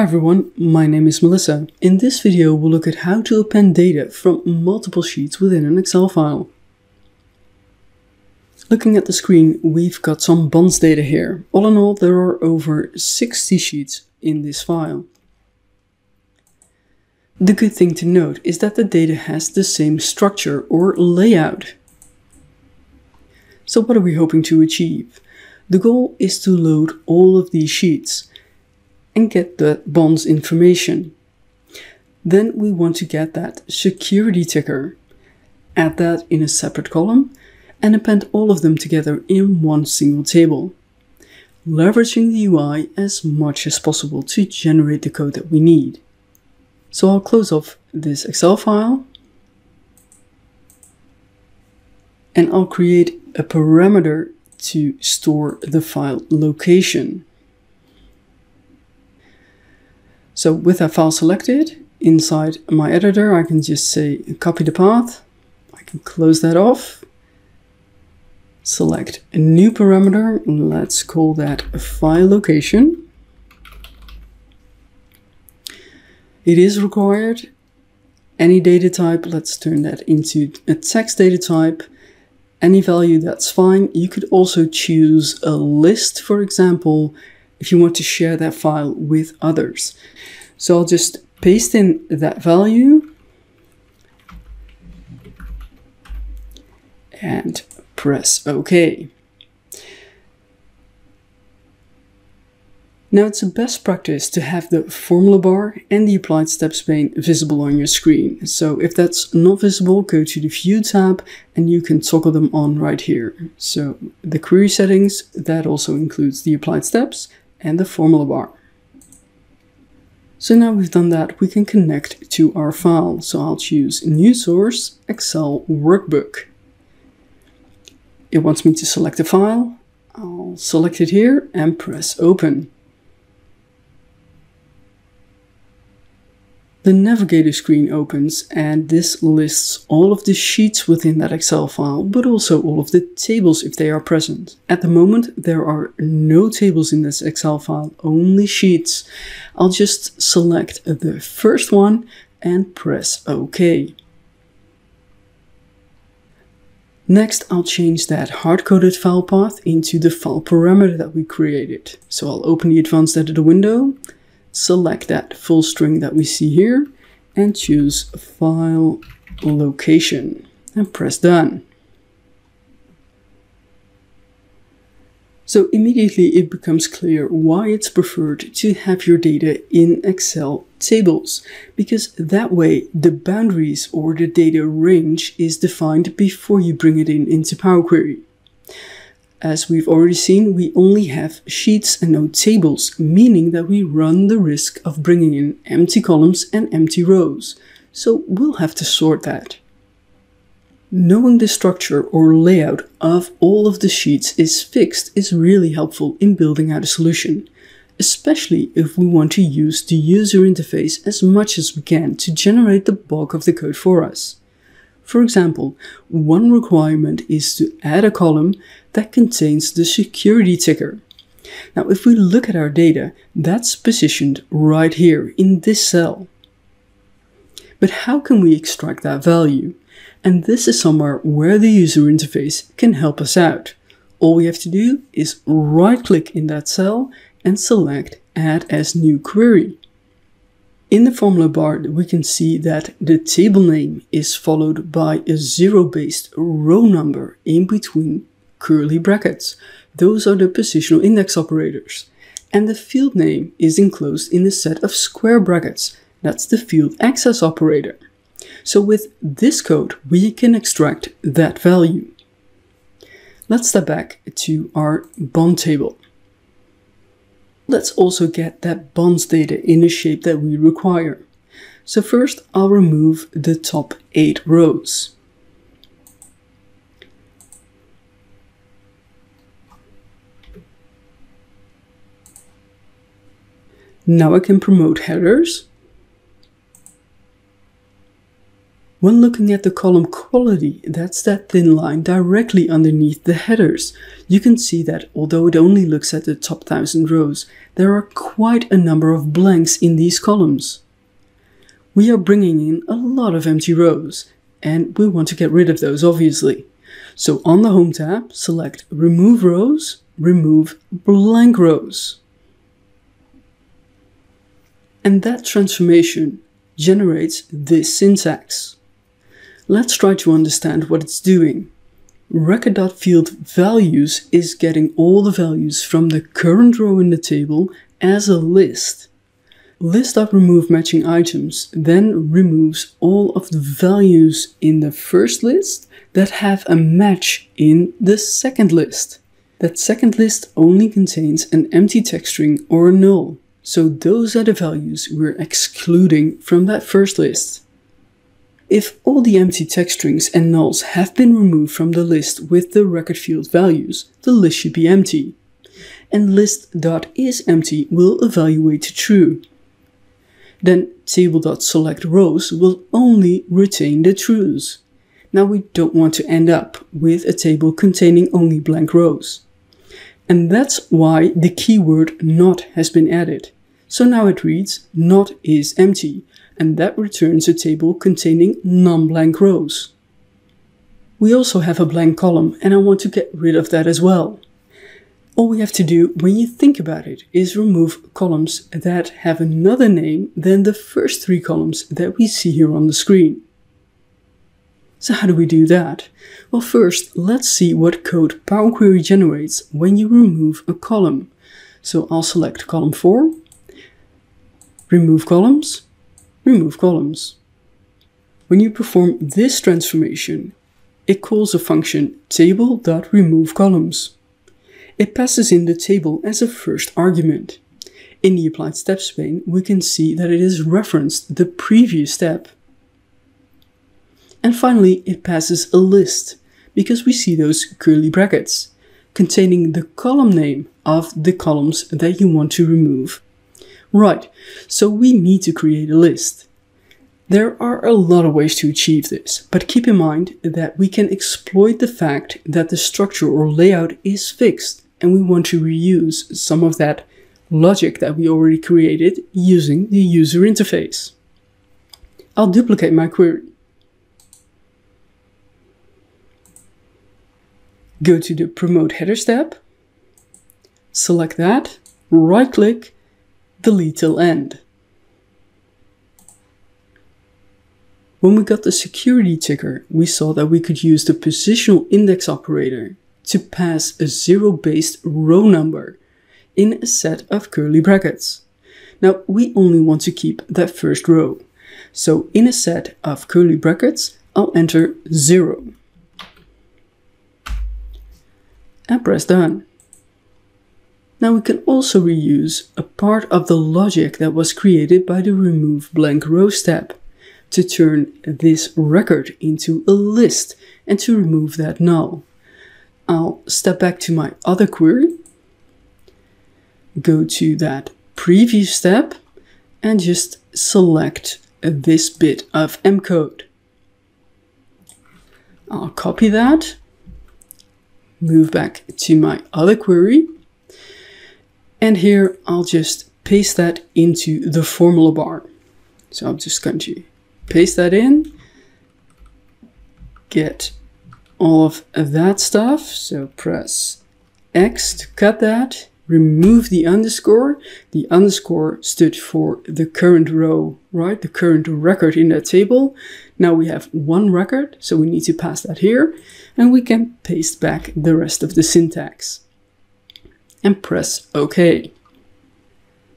everyone, my name is Melissa. In this video we'll look at how to append data from multiple sheets within an Excel file. Looking at the screen, we've got some bonds data here. All in all, there are over 60 sheets in this file. The good thing to note is that the data has the same structure or layout. So what are we hoping to achieve? The goal is to load all of these sheets and get the bonds information. Then we want to get that security ticker, add that in a separate column, and append all of them together in one single table, leveraging the UI as much as possible to generate the code that we need. So I'll close off this Excel file, and I'll create a parameter to store the file location. So with that file selected, inside my editor, I can just say copy the path. I can close that off. Select a new parameter. Let's call that file location. It is required. Any data type, let's turn that into a text data type. Any value, that's fine. You could also choose a list, for example, if you want to share that file with others. So I'll just paste in that value and press OK. Now it's a best practice to have the formula bar and the applied steps pane visible on your screen. So if that's not visible, go to the View tab and you can toggle them on right here. So the query settings, that also includes the applied steps and the formula bar. So now we've done that, we can connect to our file. So I'll choose New Source, Excel Workbook. It wants me to select a file. I'll select it here and press Open. The navigator screen opens and this lists all of the sheets within that Excel file, but also all of the tables if they are present. At the moment, there are no tables in this Excel file, only sheets. I'll just select the first one and press OK. Next, I'll change that hard-coded file path into the file parameter that we created. So I'll open the advanced editor window, select that full string that we see here, and choose File Location, and press Done. So immediately it becomes clear why it's preferred to have your data in Excel tables, because that way the boundaries or the data range is defined before you bring it into Power Query. As we've already seen, we only have sheets and no tables, meaning that we run the risk of bringing in empty columns and empty rows. So we'll have to sort that. Knowing the structure or layout of all of the sheets is fixed is really helpful in building out a solution, especially if we want to use the user interface as much as we can to generate the bulk of the code for us. For example, one requirement is to add a column that contains the security ticker. Now, if we look at our data, that's positioned right here in this cell. But how can we extract that value? And this is somewhere where the user interface can help us out. All we have to do is right-click in that cell and select Add as New Query. In the formula bar, we can see that the table name is followed by a zero-based row number in between curly brackets. Those are the positional index operators. And the field name is enclosed in a set of square brackets. That's the field access operator. So with this code, we can extract that value. Let's step back to our bond table. Let's also get that bonds data in a shape that we require. So first, I'll remove the top 8 rows. Now I can promote headers. When looking at the column quality, that's that thin line directly underneath the headers, you can see that although it only looks at the top 1000 rows, there are quite a number of blanks in these columns. We are bringing in a lot of empty rows, and we want to get rid of those obviously. So on the Home tab, select Remove Rows, Remove Blank Rows. And that transformation generates this syntax. Let's try to understand what it's doing. Record.FieldValues is getting all the values from the current row in the table as a list. List.RemoveMatchingItems then removes all of the values in the first list that have a match in the second list. That second list only contains an empty text string or a null. So those are the values we're excluding from that first list. If all the empty text strings and nulls have been removed from the list with the record field values, the list should be empty. And list.isEmpty will evaluate to true. Then Table.SelectRows will only retain the trues. Now we don't want to end up with a table containing only blank rows. And that's why the keyword not has been added. So now it reads not is empty, and that returns a table containing non-blank rows. We also have a blank column, and I want to get rid of that as well. All we have to do when you think about it is remove columns that have another name than the first three columns that we see here on the screen. So how do we do that? Well, first let's see what code Power Query generates when you remove a column. So I'll select column 4, remove columns, remove columns. When you perform this transformation, it calls a function Table.RemoveColumns. It passes in the table as a first argument. In the applied steps pane, we can see that it has referenced the previous step. And finally, it passes a list, because we see those curly brackets, containing the column name of the columns that you want to remove. Right, so we need to create a list. There are a lot of ways to achieve this, but keep in mind that we can exploit the fact that the structure or layout is fixed, and we want to reuse some of that logic that we already created using the user interface. I'll duplicate my query. Go to the Promote Headers tab, select that, right-click, delete till end. When we got the security ticker, we saw that we could use the positional index operator to pass a zero-based row number in a set of curly brackets. Now, we only want to keep that first row. So in a set of curly brackets, I'll enter 0. And press done. Now we can also reuse a part of the logic that was created by the Remove Blank Rows tab to turn this record into a list and to remove that null. I'll step back to my other query, go to that previous step and just select this bit of M code. I'll copy that, move back to my other query, and here I'll just paste that into the formula bar. So I'm just going to paste that in, get all of that stuff, so press X to cut that, remove the underscore. The underscore stood for the current row, right? The current record in that table. Now we have one record, so we need to pass that here, and we can paste back the rest of the syntax. And press OK.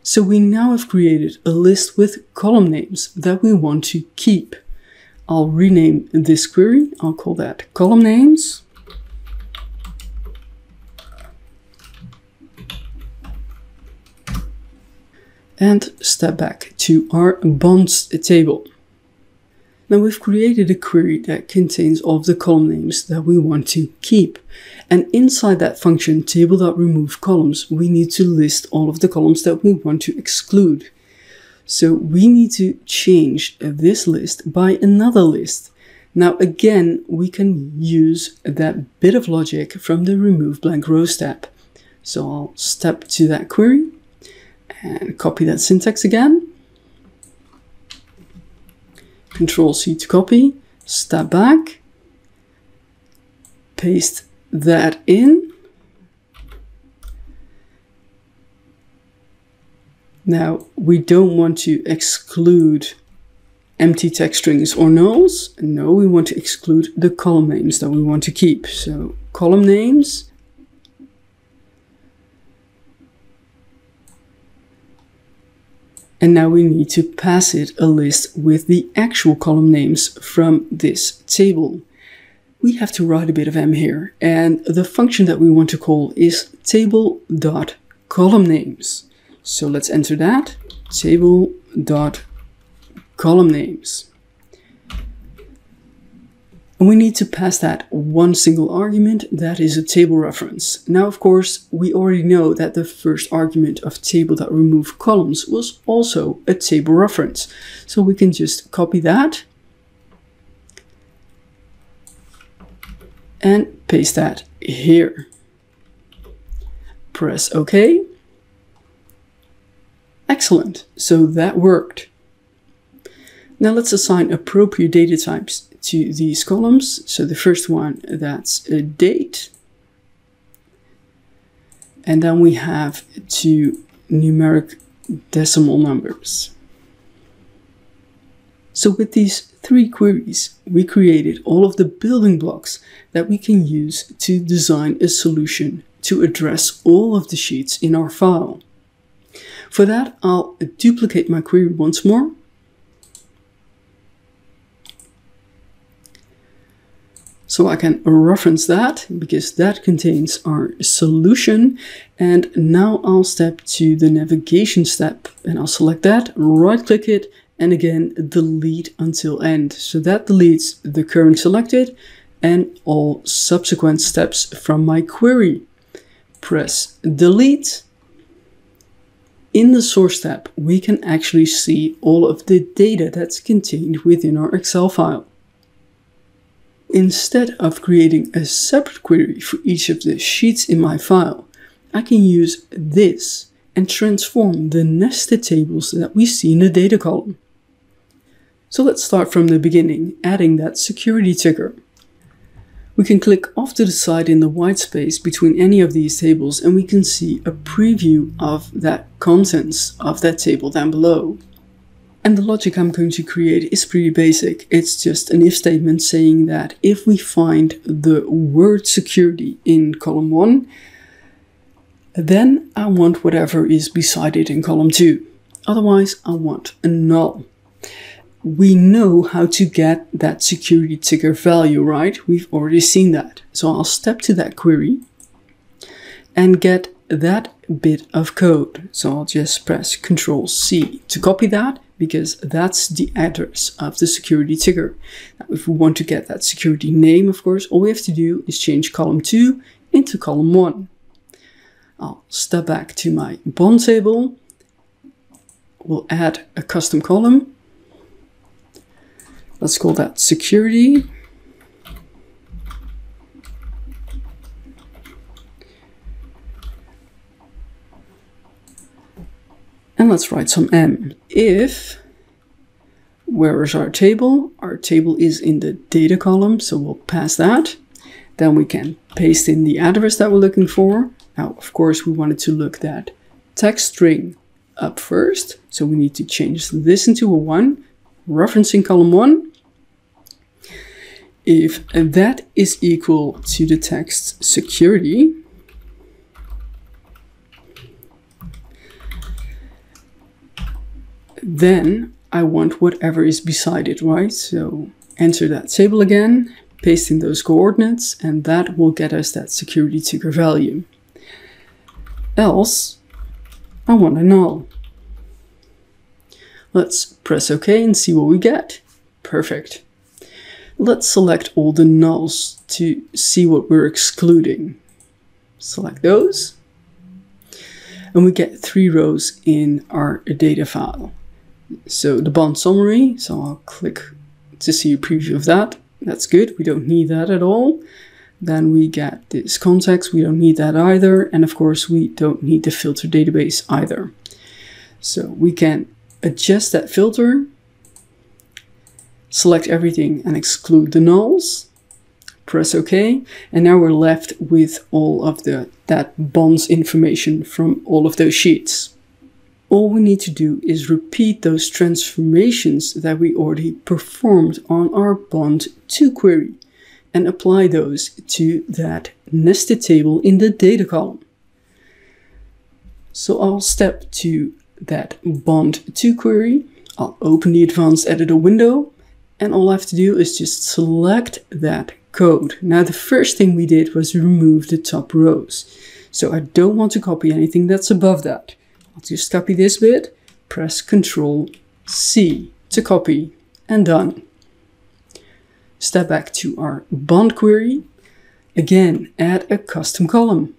So we now have created a list with column names that we want to keep. I'll rename this query. I'll call that column names. And step back to our bonds table. Now we've created a query that contains all of the column names that we want to keep. And inside that function Table.RemoveColumns, we need to list all of the columns that we want to exclude. So we need to change this list by another list. Now again, we can use that bit of logic from the remove blank row step. So I'll step to that query and copy that syntax again. Control-C to copy, step back, paste that in. Now we don't want to exclude empty text strings or nulls. No, we want to exclude the column names that we want to keep. So column names. And now we need to pass it a list with the actual column names from this table. We have to write a bit of M here, and the function that we want to call is Table.ColumnNames. So let's enter that, Table.ColumnNames. And we need to pass that one single argument, that is a table reference. Now, of course, we already know that the first argument of Table.RemoveColumns was also a table reference. So we can just copy that and paste that here. Press OK. Excellent, so that worked. Now let's assign appropriate data types to these columns. So the first one, that's a date. And then we have two numeric decimal numbers. So with these three queries, we created all of the building blocks that we can use to design a solution to address all of the sheets in our file. For that, I'll duplicate my query once more. So I can reference that because that contains our solution. And now I'll step to the navigation step and I'll select that, right click it, and again delete until end. So that deletes the current selected and all subsequent steps from my query. Press delete. In the source tab, we can actually see all of the data that's contained within our Excel file. Instead of creating a separate query for each of the sheets in my file, I can use this and transform the nested tables that we see in the data column. So let's start from the beginning, adding that security ticker. We can click off to the side in the white space between any of these tables and we can see a preview of that contents of that table down below. And the logic I'm going to create is pretty basic. It's just an if statement saying that if we find the word security in column 1, then I want whatever is beside it in column 2. Otherwise, I want a null. We know how to get that security ticker value, right? We've already seen that. So I'll step to that query and get that bit of code. So I'll just press Control-C to copy that, because that's the address of the security ticker. Now, if we want to get that security name, of course, all we have to do is change column 2 into column 1. I'll step back to my bond table. We'll add a custom column. Let's call that security. And let's write some M. If, where is our table? Our table is in the data column, so we'll pass that. Then we can paste in the address that we're looking for. Now, of course, we wanted to look that text string up first. So we need to change this into a 1, referencing column 1. If that is equal to the text security, then I want whatever is beside it, right? So enter that table again, paste in those coordinates, and that will get us that security ticker value. Else, I want a null. Let's press OK and see what we get. Perfect. Let's select all the nulls to see what we're excluding. Select those. And we get 3 rows in our data file. So the bond summary, so I'll click to see a preview of that. That's good. We don't need that at all. Then we get this context. We don't need that either. And of course, we don't need the filter database either. So we can adjust that filter, select everything and exclude the nulls, press OK. And now we're left with all of that bonds information from all of those sheets. All we need to do is repeat those transformations that we already performed on our bond to query and apply those to that nested table in the data column. So I'll step to that bond to query. I'll open the advanced editor window, and all I have to do is just select that code. Now the first thing we did was remove the top rows. So I don't want to copy anything that's above that. I'll just copy this bit, press Ctrl C to copy, and done. Step back to our bond query. Again, add a custom column.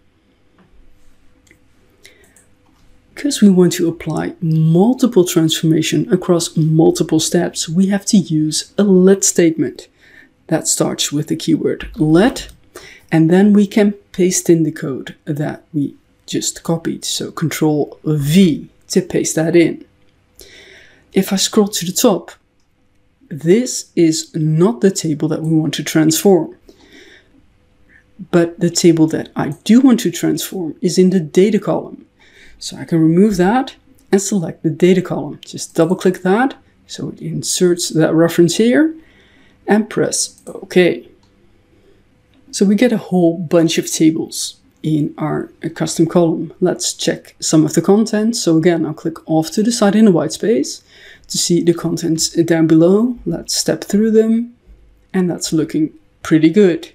Because we want to apply multiple transformation across multiple steps, we have to use a let statement. That starts with the keyword let, and then we can paste in the code that we just copied. So Ctrl V to paste that in. If I scroll to the top, this is not the table that we want to transform. But the table that I do want to transform is in the data column. So I can remove that and select the data column. Just double click that so it inserts that reference here and press OK. So we get a whole bunch of tables in our custom column. Let's check some of the content. So again, I'll click off to the side in the white space to see the contents down below. Let's step through them, and that's looking pretty good.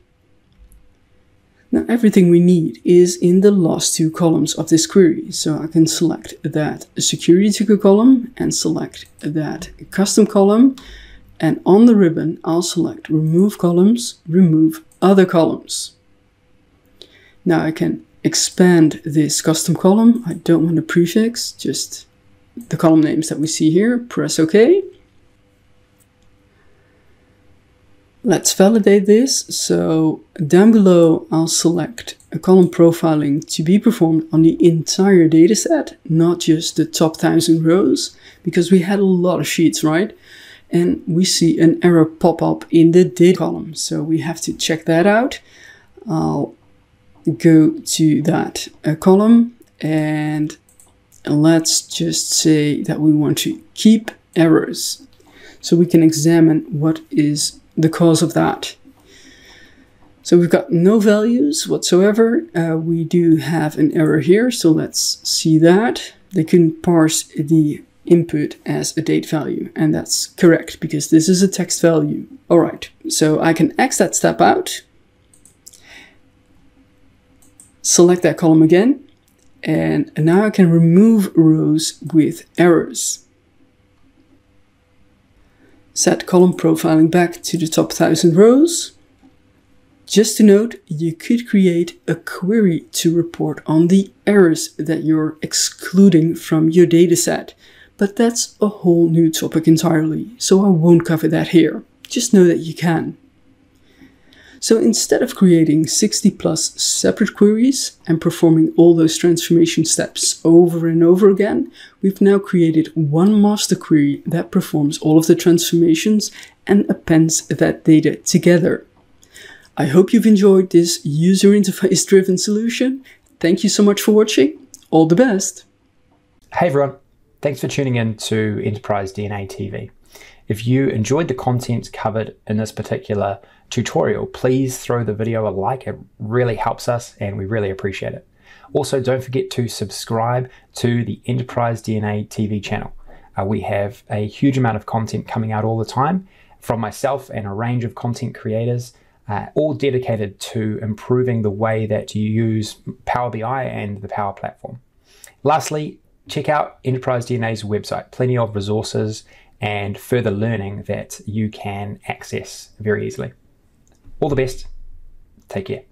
Now everything we need is in the last two columns of this query. So I can select that security ticker column and select that custom column. And on the ribbon, I'll select remove columns, remove other columns. Now I can expand this custom column. I don't want a prefix, just the column names that we see here. Press OK. Let's validate this. So down below, I'll select a column profiling to be performed on the entire data set, not just the top 1000 rows, because we had a lot of sheets, right? And we see an error pop up in the data column. So we have to check that out. I'll go to that column, and let's just say that we want to keep errors. So we can examine what is the cause of that. So we've got no values whatsoever. We do have an error here, so let's see that. They couldn't parse the input as a date value, and that's correct because this is a text value. All right, so I can X that step out, select that column again, and now I can remove rows with errors. Set column profiling back to the top 1000 rows. Just to note, you could create a query to report on the errors that you're excluding from your dataset, but that's a whole new topic entirely, so I won't cover that here. Just know that you can. So instead of creating 60+ separate queries and performing all those transformation steps over and over again, we've now created one master query that performs all of the transformations and appends that data together. I hope you've enjoyed this user interface driven solution. Thank you so much for watching. All the best. Hey everyone, thanks for tuning in to Enterprise DNA TV. If you enjoyed the content covered in this particular tutorial, please throw the video a like. It really helps us and we really appreciate it. Also, don't forget to subscribe to the Enterprise DNA TV channel. We have a huge amount of content coming out all the time from myself and a range of content creators, all dedicated to improving the way that you use Power BI and the Power Platform. Lastly, check out Enterprise DNA's website, plenty of resources and further learning that you can access very easily. All the best. Take care.